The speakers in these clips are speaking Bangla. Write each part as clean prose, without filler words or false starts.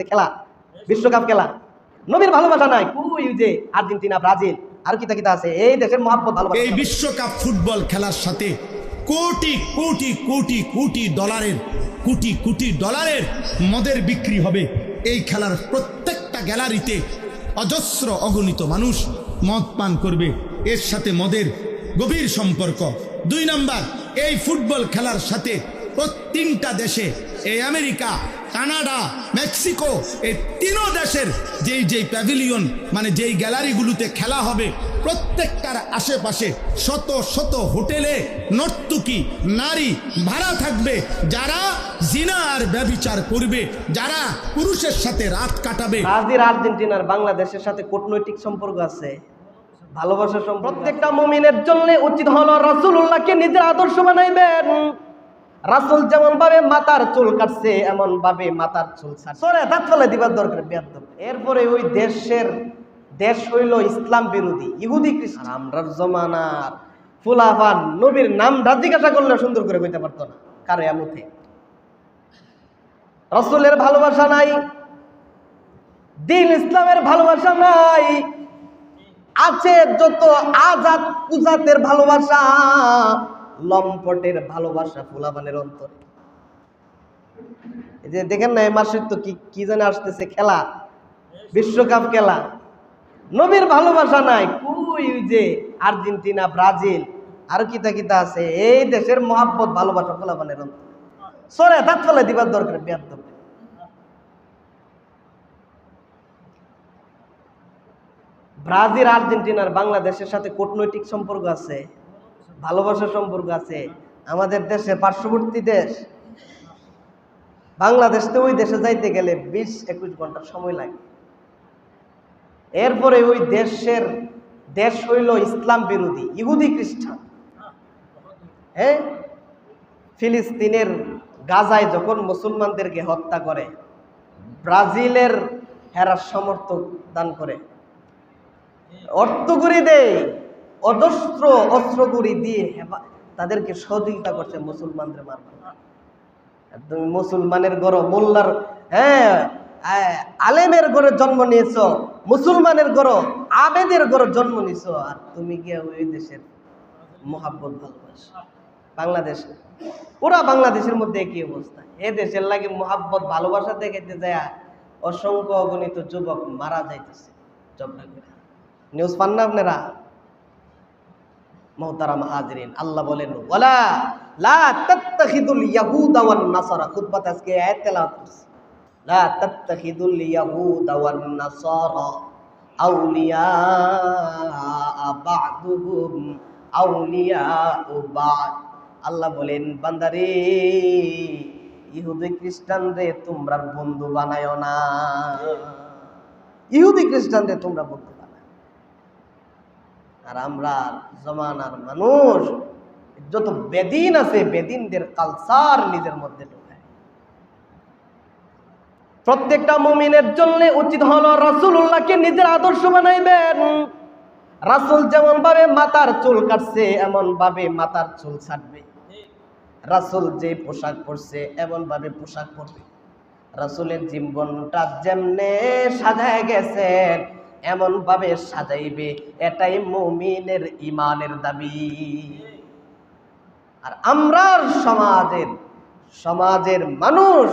খেলা, বিশ্বকাপ খেলা, নবীর ভালোবাসা নাই। ওই যে আর্জেন্টিনা, ব্রাজিল আর কিতা কিতা আছে, এই দেশের মহব্বত ভালোবাসা। এই বিশ্বকাপ ফুটবল খেলার সাথে কোটি কোটি কোটি কোটি ডলারের মদের বিক্রি হবে। এই খেলার প্রত্যেকটা গ্যালারিতে অজস্র অগণিত মানুষ মদ পান করবে। এর সাথে মদের গভীর সম্পর্ক। 2 নাম্বার, এই ফুটবল খেলার সাথে প্রত্যেকটা দেশে, এই আমেরিকা, কানাডা, মেক্সিকো, এই 3 দেশের যেই প্যাভিলিয়ন মানে যেই গ্যালারিগুলোতে খেলা হবে, প্রত্যেকটার আশেপাশে শত শত হোটেলে নর্তকী নারী ভাড়া থাকবে, যারা জিনা আর ব্যভিচার করবে, যারা পুরুষের সাথে রাত কাটাবে। ব্রাজিল আর্জেন্টিনার বাংলাদেশের সাথে কূটনৈতিক সম্পর্ক আছে, ভালোবাসার সম্পর্ক। প্রত্যেকটা মুমিনের জন্য উচিত হলো রাসূলুল্লাহকে নিজের আদর্শ বানাইবেন। রাসূল যেমন ভাবে মাথার চুল কাটছে, এমন ভাবে মাথার চুল ছাড়ছে, দাঁত ফেলে দিবার দরকার বেয়াদব। এরপরে ওই দেশ হইল ইসলাম বিরোধী, ইহুদি খ্রিস্টান। আমরার জমানার ফুলাফান নবীর নাম জিজ্ঞাসা করলে সুন্দর করে কইতে পারতো না, কারো এমতে রাসূলের ভালোবাসা নাই, দিন ইসলামের ভালোবাসা নাই, আছে যত আজাদ কুজাতের ভালোবাসা, লম্পটের ভালোবাসা ফুলাবানের অন্তরে। এই যে দেখেন না, এই মাসের তো কি জানে আসতেছে খেলা, বিশ্বকাপ খেলা, নবীর ভালোবাসা নাই। ওই যে আর্জেন্টিনা, ব্রাজিল আর কিতা কিতা আছে, এই দেশের মহব্বত ভালোবাসা ফুলাবানের অন্তরে। সরে দাঁত ফেলে দিবার দরকার বেয়াদব। ব্রাজিল আর্জেন্টিনার বাংলাদেশের সাথে কূটনৈতিক সম্পর্ক আছে, ভালোবাসার সম্পর্ক আছে। আমাদের দেশের পার্শ্ববর্তী দেশ বাংলাদেশ, তো ওই দেশে যাইতে গেলে 20-21 ঘন্টা সময় লাগে। এরপরে ওই দেশ হইল ইসলাম বিরোধী, ইহুদি খ্রিস্টান। হ্যাঁ, ফিলিস্তিনের গাজায় যখন মুসলমানদেরকে হত্যা করে, ব্রাজিলের হেরা সমর্থক দান করে, অর্থকড়ি দেয়, অজস্র অস্ত্রগুড়ি দিয়ে তাদেরকে সহযোগিতা করছে মুসলমানদের মারফত। তুমি মুসলমানের ঘর, মোল্লার, আলেমের ঘরে জন্ম নিয়েছ, মুসলমানের ঘর, আবেদের ঘরে জন্ম নিয়েছ, আর তুমি গিয়ে ওই দেশের মহাব্বত ভালোবাসা। বাংলাদেশে পুরা বাংলাদেশের মধ্যে একই অবস্থা। এ দেশের লাগে মহাব্বত ভালোবাসা দেখাইতে যায় অসংখ্য অগণিত যুবক মারা যাইতেছে ঝগড়া করে। নিউজ পান না আপনারা? মুহতারাম হাজিরিন, আল্লাহ বলেন ওয়ালা লা তাত্তাখিদুল ইয়াহুদা ওয়ান নাসারা। খুতবাতে আজকে আয়াত তেলাওয়াত করছি, লা তাত্তাখিদুল ইয়াহুদা ওয়ান নাসারা আউলিয়া বা'দুহুম আউলিয়া বা'দ। আল্লাহ বলেন বান্দারে, ইহুদি খ্রিস্টানরে তোমরা বন্ধু বানায়ো না, ইহুদি খ্রিস্টানরে তোমরা বন্ধু। আর আমরা জমানার মানুষ যত বেদিন আছে, বেদিনদের কালচার নিজের মধ্যে ঢোকায়। প্রত্যেকটা মুমিনের জন্য উচিত হলো রাসূলুল্লাহকে নিজের আদর্শ বানাইবেন। রাসূল যেমন ভাবে মাথার চুল কাটছে, এমন ভাবে মাথার চুল ছাড়বে। রাসূল যে পোশাক পরছে, এমন ভাবে পোশাক পরবে। রাসূলের জীবনটা যেমনে সাজায় গেছেন, এমন ভাবে সাজাইবে। এটাই মুমিনের ইমানের দাবি। আর আমরা সমাজের মানুষ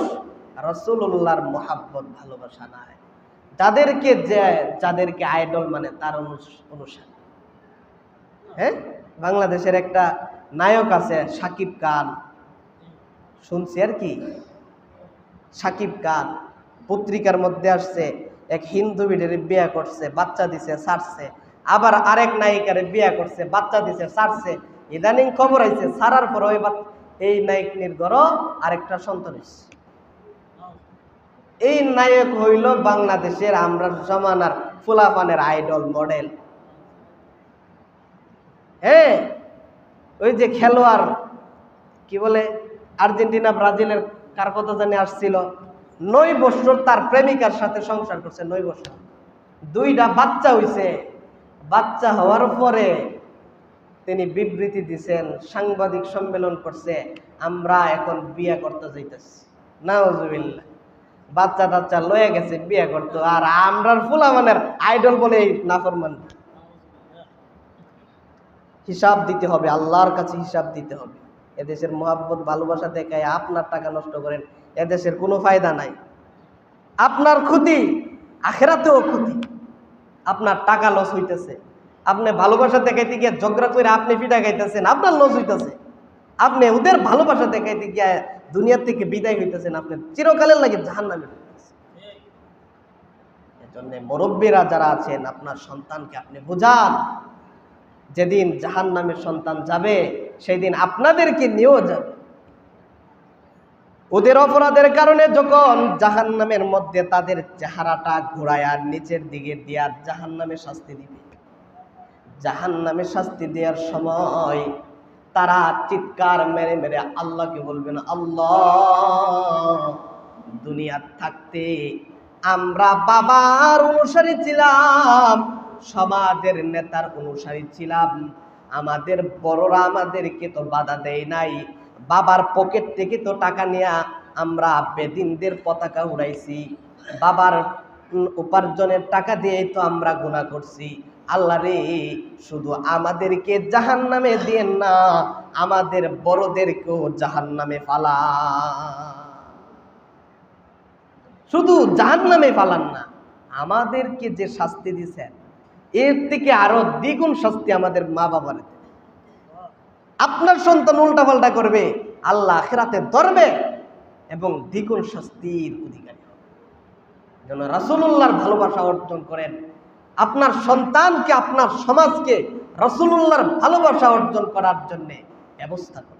রাসূলুল্লাহর মহাব্বত ভালোবাসা নাই, যাদেরকে আইডল মানে তার অনুসারী। হ্যাঁ, বাংলাদেশের একটা নায়ক আছে সাকিব খান, শুনছি আর কি, সাকিব খান পত্রিকার মধ্যে আসছে, এক হিন্দু বিডের বিয়ে করছে, বাচ্চা দিছে, ছাড়ছে। আবার আরেক নায়িকারে বিয়ে করছে, বাচ্চা দিছে, ছাড়ছে। ইদানিং খবর আইছে, ছাড়ার পর এই নায়িকনির ঘর আরেকটা সন্তান হইছে। এই নায়ক হইল বাংলাদেশের আমরা জমানার ফুলাফানের আইডল মডেল। হ্যাঁ, ওই যে খেলোয়াড় কি বলে, আর্জেন্টিনা ব্রাজিলের কার কথা জানি আসছিল, 9 বছর তার প্রেমিকার সাথে সংসার করছে, 9 বছর, 2টা বাচ্চা হইছে। বাচ্চা হওয়ার পরে তিনি বিবৃতি দিছেন, সাংবাদিক সম্মেলন করছে, আমরা এখন বিয়ে করতে যাইতেছি। নাউজুবিল্লাহ। বাচ্চা টাচ্চা লয়ে গেছে বিয়ে করতো, আর আমরার ফুলামানের আইডল বলে নাফরমান। হিসাব দিতে হবে, আল্লাহর কাছে হিসাব দিতে হবে। এদেশের মোহাব্বত ভালোবাসা দেখায় আপনার টাকা নষ্ট করেন, এদেশের কোনো ফায়দা নাই। আপনার ক্ষতি, আখেরাতেও ক্ষতি। আপনার টাকা লস হইতেছে, আপনি ভালোবাসা দেখাইতে গিয়ে ঝগড়া করে আপনি পিঠা খাইতেছেন, আপনার লস হইতেছে। আপনি ওদের ভালোবাসা দেখাইতে গিয়ে দুনিয়া থেকে বিদায় হইতেছেন, আপনি চিরকালের লাগে জাহান্নামে হইতেছেন। এজন্য মুরব্বীরা যারা আছেন, আপনার সন্তানকে আপনি বোঝান, যেদিন জাহান্নামের সন্তান যাবে সেই দিন আপনাদেরকে নিয়েও যাবে। ওদের অপরাধের কারণে যখন জাহান্নামের মধ্যে তাদের চেহারাটা ঘোরায়া নিচের দিকে দিয়া জাহান্নামে শাস্তি দিবে, জাহান্নামে শাস্তি দেওয়ার সময় তারা চিৎকার মেরে মেরে আল্লাহকে বলবেন, আল্লাহ, দুনিয়ার থাকতে আমরা বাবার অনুসারী ছিলাম, সমাজের নেতার অনুসারী ছিলাম, আমাদের বড়রা আমাদেরকে তো বাধা দেয় নাই, বাবার পকেট থেকে তো টাকা নিয়ে আমরা বেদিনদের পতাকা উড়াইছি, বাবার উপার্জনের টাকা দিয়ে তো আমরা গুনাহ করছি। আল্লাহ রে, শুধু আমাদেরকে জাহান্নামে দিয়েন না, আমাদের বড়দেরকেও জাহান্নামে ফালা। শুধু জাহান্নামে ফালান না, আমাদেরকে যে শাস্তি দিয়েছেন এর থেকে আরো দ্বিগুণ শাস্তি আমাদের মা বাবার। আপনার সন্তান উল্টাপাল্টা করবে, আল্লাহ আখিরাতে ধরবে এবং দ্বিগুণ শাস্তির অধিকারী হবে। যেন রাসূলুল্লাহর ভালোবাসা অর্জন করেন, আপনার সন্তানকে, আপনার সমাজকে রাসূলুল্লাহর ভালোবাসা অর্জন করার জন্য ব্যবস্থা করেন।